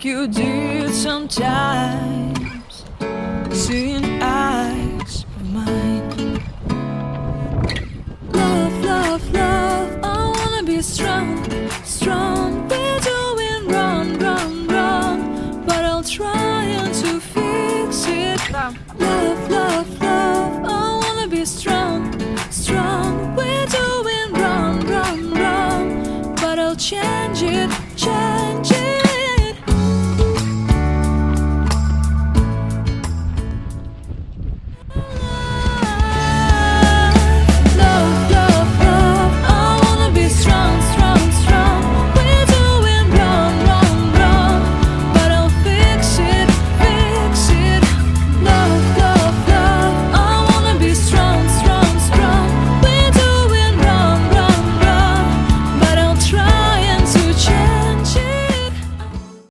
like you did sometimes, seeing eyes of mine. Love, love, love, I wanna be strong, strong. We're doing wrong, wrong, wrong, but I'll try to fix it. Love, love.